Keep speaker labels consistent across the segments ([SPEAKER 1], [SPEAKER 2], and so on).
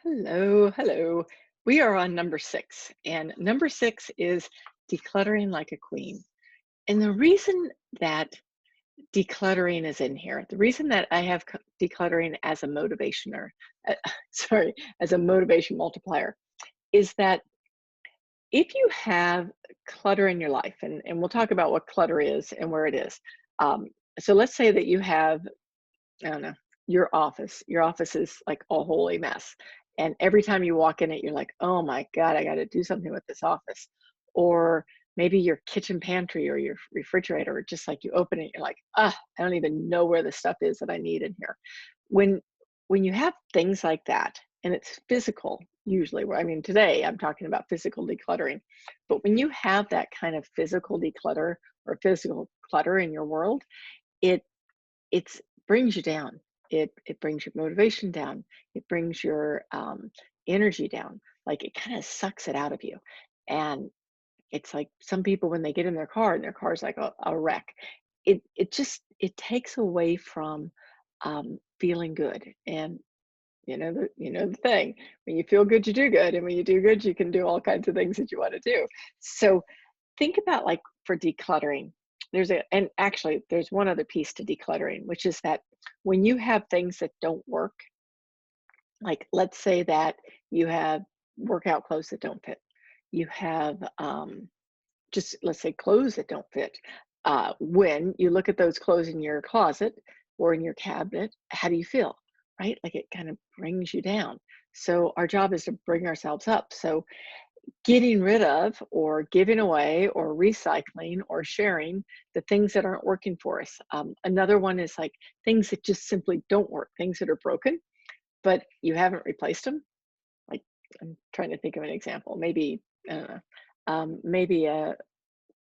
[SPEAKER 1] Hello, hello. We are on number six, and number six is decluttering like a queen. And the reason that decluttering is in here, the reason that I have decluttering as a motivationer, uh, sorry, as a motivation multiplier, is that if you have clutter in your life, and we'll talk about what clutter is and where it is. Um, so let's say that you have I don't know, your office is like a holy mess. And every time you walk in it, you're like, oh my God, I got to do something with this office. Or maybe your kitchen pantry or your refrigerator, just like you open it, you're like, I don't even know where the stuff is that I need in here. When when you have things like that, and it's physical, usually, where I mean today I'm talking about physical decluttering, but when you have that kind of physical declutter or physical clutter in your world, it it's brings you down. It brings your motivation down. It brings your energy down. Like it kind of sucks it out of you. And it's like some people when they get in their car and their car's like a wreck. It takes away from feeling good. And you know the thing, when you feel good, you do good, and when you do good, you can do all kinds of things that you want to do. So think about like for decluttering, and actually there's one other piece to decluttering, which is that when you have things that don't work, like let's say that you have workout clothes that don't fit, you have just let's say clothes that don't fit. When you look at those clothes in your closet or in your cabinet, how do you feel? Right? Like it kind of brings you down. So our job is to bring ourselves up. So getting rid of or giving away or recycling or sharing the things that aren't working for us. Another one is like things that just simply don't work, things that are broken, but you haven't replaced them. Like I'm trying to think of an example. Maybe, I don't know, maybe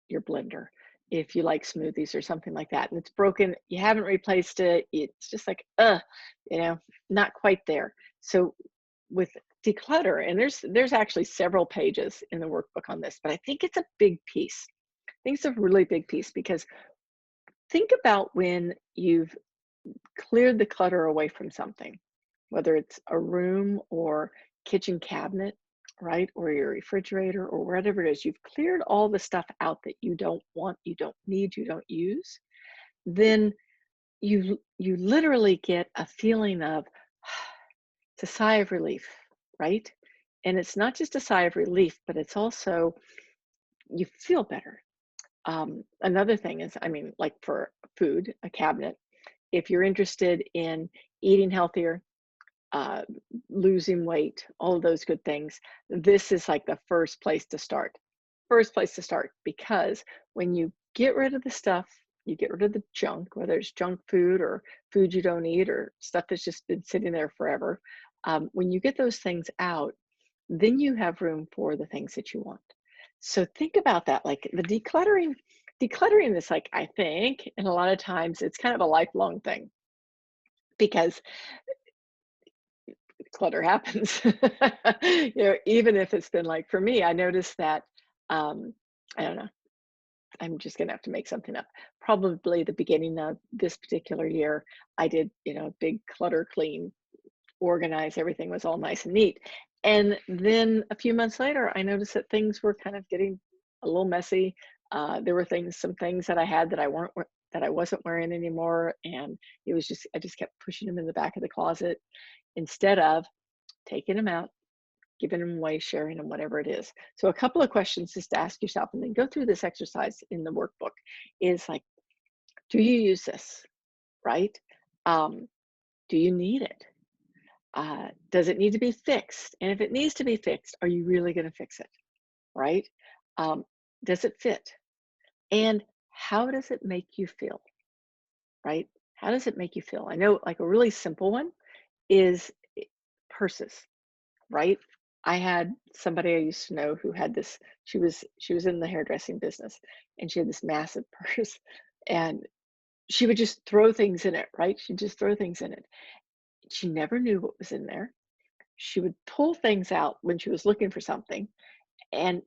[SPEAKER 1] your blender, if you like smoothies or something like that, and it's broken, you haven't replaced it, it's just like, you know, not quite there. So with declutter, and there's actually several pages in the workbook on this, but I think it's a big piece. I think it's a really big piece because think about when you've cleared the clutter away from something, whether it's a room or kitchen cabinet, right? Or your refrigerator or whatever it is, you've cleared all the stuff out that you don't want, you don't need, you don't use, then you literally get a feeling of it's a sigh of relief, right? And it's not just a sigh of relief, but it's also you feel better. Another thing is, I mean, like for food, a cabinet, if you're interested in eating healthier, uh, losing weight, all of those good things, this is like the first place to start. First place to start, because when you get rid of the stuff, you get rid of the junk, whether it's junk food or food you don't eat or stuff that's just been sitting there forever. When you get those things out, then you have room for the things that you want. So think about that, like the decluttering is like, I think, and a lot of times it's kind of a lifelong thing because clutter happens. Even if it's been like for me, I noticed that I don't know, I'm just gonna have to make something up. Probably the beginning of this particular year, I did, big clutter clean, organize, everything was all nice and neat. And then a few months later, I noticed that things were kind of getting a little messy. There were some things that I had that that I wasn't wearing anymore, and it was just I just kept pushing them in the back of the closet instead of taking them out, giving them away, sharing them, whatever it is. So a couple of questions just to ask yourself, and then go through this exercise in the workbook is like, do you use this, right? Um, do you need it? Does it need to be fixed? And if it needs to be fixed, are you really going to fix it, right? Um, does it fit? And how does it make you feel, right? How does it make you feel? I know like a really simple one is purses, right? I had somebody I used to know who had this, she was in the hairdressing business, and she had this massive purse, and she would just throw things in it, right? She'd just throw things in it. She never knew what was in there. She would pull things out when she was looking for something, and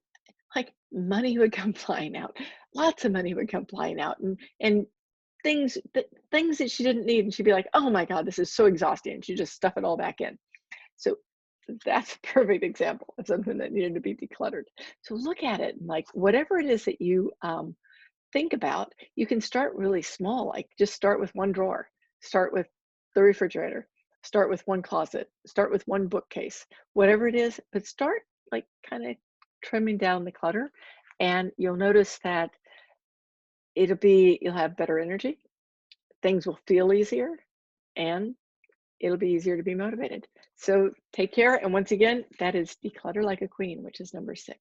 [SPEAKER 1] like money would come flying out. Lots of money would come flying out, and things that she didn't need, and she'd be like, "Oh my God, this is so exhausting." And she'd just stuff it all back in. So That's a perfect example of something that needed to be decluttered. So look at it and like whatever it is that you think about, you can start really small, like just start with one drawer, start with the refrigerator, start with one closet, start with one bookcase, whatever it is, but start like kind of trimming down the clutter. And you'll notice that you'll have better energy, things will feel easier, and it'll be easier to be motivated. So take care. And once again, that is Declutter Like a Queen, which is number 6.